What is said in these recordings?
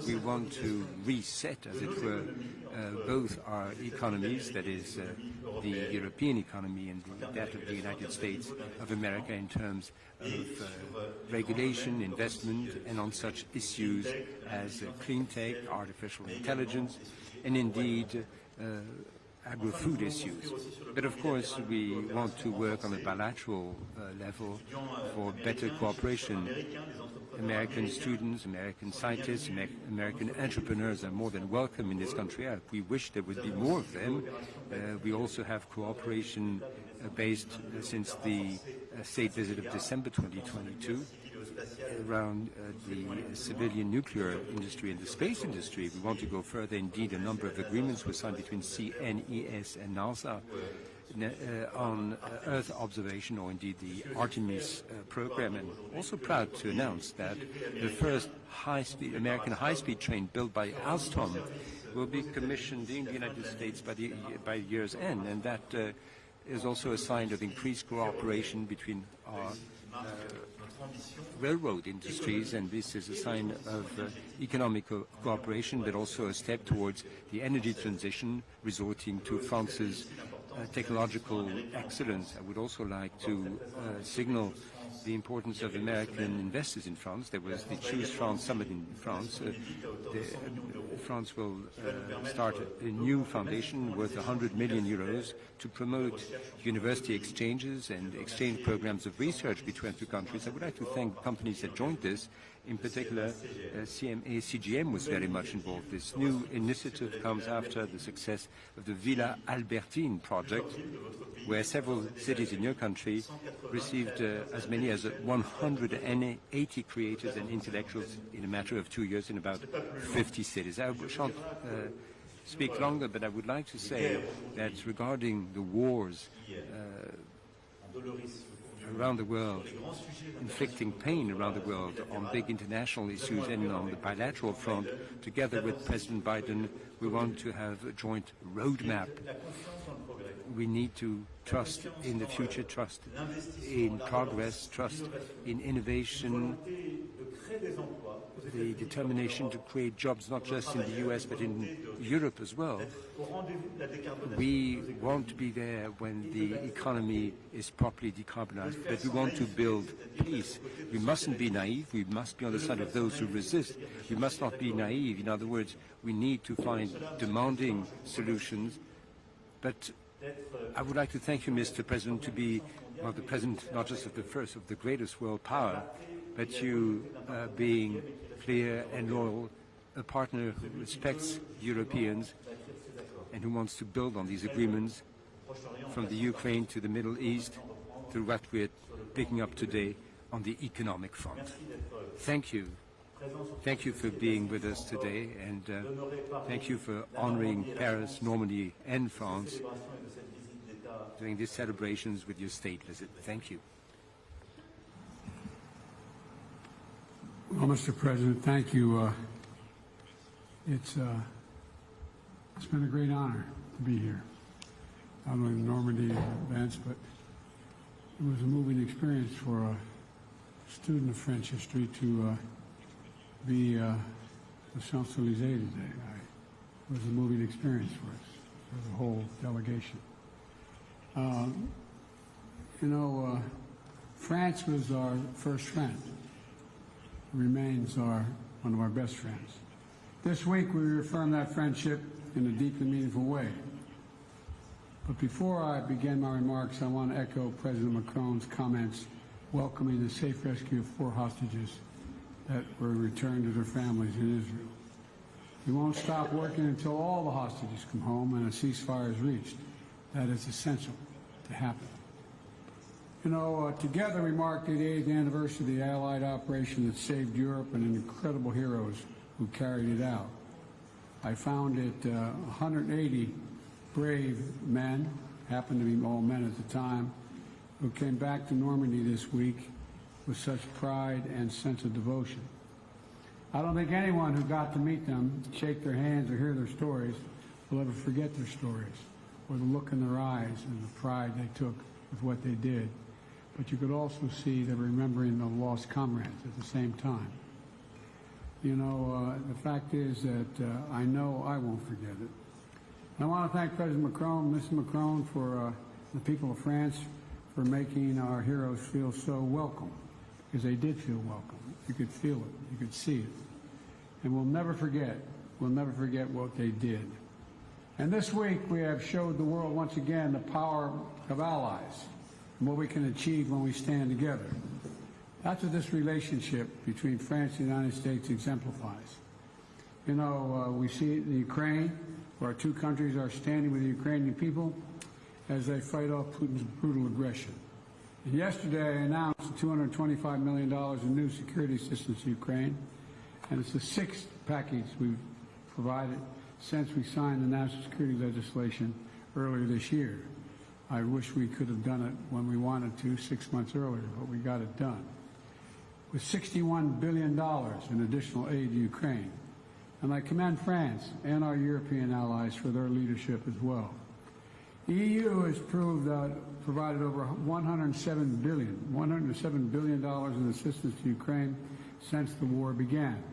We want to reset, as it were, both our economies, that is, the European economy and that of the United States of America, in terms of regulation, investment, and on such issues as clean tech, artificial intelligence, and indeed agri-food issues. But of course, we want to work on a bilateral level for better cooperation. American students, American scientists, American entrepreneurs are more than welcome in this country. We wish there would be more of them. We also have cooperation based since the state visit of December 2022 around the civilian nuclear industry and the space industry. We want to go further. Indeed, a number of agreements were signed between CNES and NASA on Earth observation, or indeed the Artemis program. And also proud to announce that the first American high-speed train built by Alstom will be commissioned in the United States by year's end, and that is also a sign of increased cooperation between our railroad industries, and this is a sign of economic cooperation, but also a step towards the energy transition, resorting to France's technological excellence. I would also like to signal the importance of American investors in France. There was the Choose France Summit in France. France will start a new foundation worth 100 million euros to promote university exchanges and exchange programs of research between two countries. I would like to thank companies that joined this. In particular, CMA CGM was very much involved. This new initiative comes after the success of the Villa Albertine project, where several cities in your country received as many as 180 creators and intellectuals in a matter of 2 years in about 50 cities. I shan't speak longer, but I would like to say that regarding the wars around the world, inflicting pain around the world on big international issues and on the bilateral front, together with President Biden, we want to have a joint roadmap. We need to trust in the future, trust in progress, trust in innovation, the determination to create jobs not just in the US but in Europe as well. We want to be there when the economy is properly decarbonized, but we want to build peace. We mustn't be naive. We must be on the side of those who resist. We must not be naive. In other words, we need to find demanding solutions. But I would like to thank you, Mr. President, to be the president not just of the first, of the greatest world power, but you being clear and loyal, a partner who respects Europeans and who wants to build on these agreements from the Ukraine to the Middle East through what we're picking up today on the economic front. Thank you. Thank you for being with us today, and thank you for honoring Paris, Normandy, and France during these celebrations with your state visit. Thank you. Well, Mr. President, thank you. It's been a great honor to be here. Not only the Normandy events, but it was a moving experience for a student of French history to be the Champs-Élysées today. It was a moving experience for us, for the whole delegation. France was our first friend. Remains one of our best friends. This week we reaffirm that friendship in a deeply meaningful way. But before I begin my remarks, I want to echo President Macron's comments welcoming the safe rescue of 4 hostages that were returned to their families in Israel. We won't stop working until all the hostages come home and a ceasefire is reached. That is essential to happen. Together we mark the 80th anniversary of the Allied operation that saved Europe and incredible heroes who carried it out. I found it 180 brave men, happened to be all men at the time, who came back to Normandy this week with such pride and sense of devotion. I don't think anyone who got to meet them, shake their hands or hear their stories will ever forget their stories or the look in their eyes and the pride they took with what they did. But you could also see they're remembering the lost comrades at the same time. The fact is that I know I won't forget it. And I want to thank President Macron, Mr. Macron, for the people of France for making our heroes feel so welcome, because they did feel welcome. You could feel it. You could see it. And we'll never forget what they did. And this week we have showed the world once again the power of allies and what we can achieve when we stand together. That's what this relationship between France and the United States exemplifies. We see it in Ukraine, where our two countries are standing with the Ukrainian people as they fight off Putin's brutal aggression. And yesterday I announced $225 million in new security assistance to Ukraine, and it's the sixth package we've provided since we signed the national security legislation earlier this year. I wish we could have done it when we wanted to 6 months earlier, but we got it done. With $61 billion in additional aid to Ukraine. And I commend France and our European allies for their leadership as well. The EU has provided over $107 billion in assistance to Ukraine since the war began,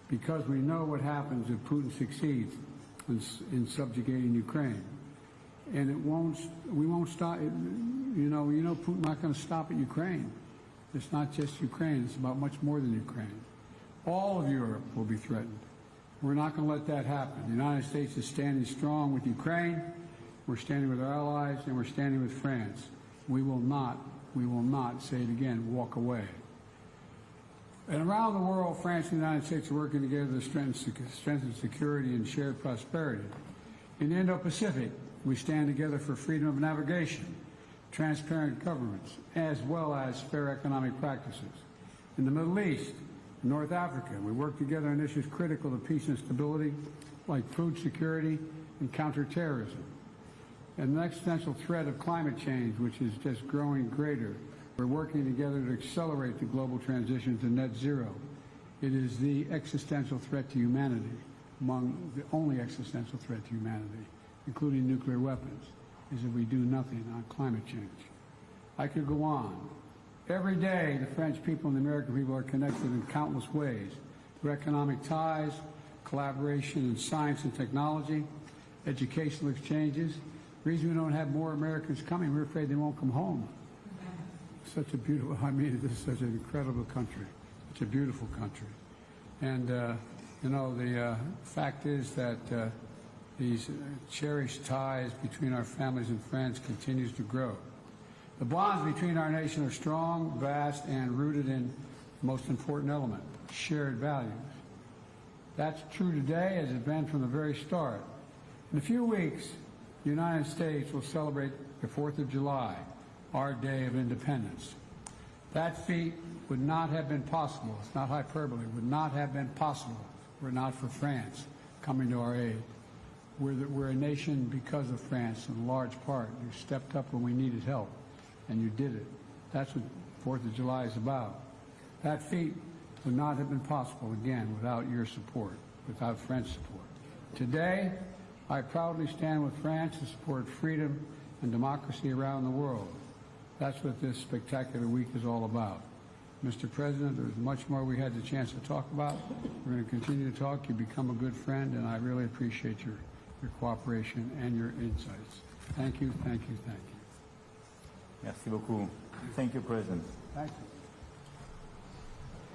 because we know what happens if Putin succeeds in subjugating Ukraine. And we won't stop. Putin's not going to stop at Ukraine. It's not just Ukraine. It's about much more than Ukraine. All of Europe will be threatened. We're not going to let that happen. The United States is standing strong with Ukraine. We're standing with our allies, and we're standing with France. We will not, say it again, walk away. And around the world, France and the United States are working together to strengthen security and shared prosperity. In the Indo-Pacific, we stand together for freedom of navigation, transparent governments, as well as fair economic practices. In the Middle East, North Africa, we work together on issues critical to peace and stability, like food security and counterterrorism. And the existential threat of climate change, which is just growing greater, we're working together to accelerate the global transition to net zero. It is the existential threat to humanity, among the only existential threat to humanity, including nuclear weapons, is if we do nothing on climate change. I could go on. Every day, the French people and the American people are connected in countless ways through economic ties, collaboration in science and technology, educational exchanges. The reason we don't have more Americans coming, we're afraid they won't come home. Such a beautiful, this is such an incredible country, such a beautiful country. And, the fact is that these cherished ties between our families and friends continues to grow. The bonds between our nation are strong, vast, and rooted in the most important element, shared values. That's true today as it's been from the very start. In a few weeks, the United States will celebrate the 4th of July, our Day of Independence. That feat would not have been possible, it's not hyperbole, would not have been possible were it not for France coming to our aid. We're a nation because of France in large part. You stepped up when we needed help, and you did it. That's what 4th of July is about. That feat would not have been possible, again, without your support, without French support. Today, I proudly stand with France to support freedom and democracy around the world. That's what this spectacular week is all about. Mr. President, there's much more we had the chance to talk about. We're going to continue to talk. You've become a good friend, and I really appreciate your cooperation and your insights. Thank you, thank you, thank you. Merci beaucoup. Thank you, President. Thank you.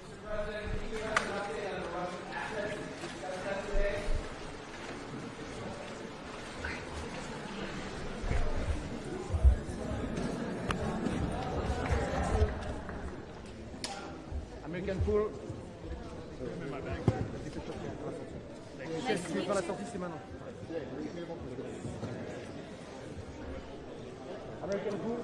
Mr. President, can you give us an update on the Russian assets you discussed today? American Pool. Tu feras la sortie, c'est maintenant. American Pool.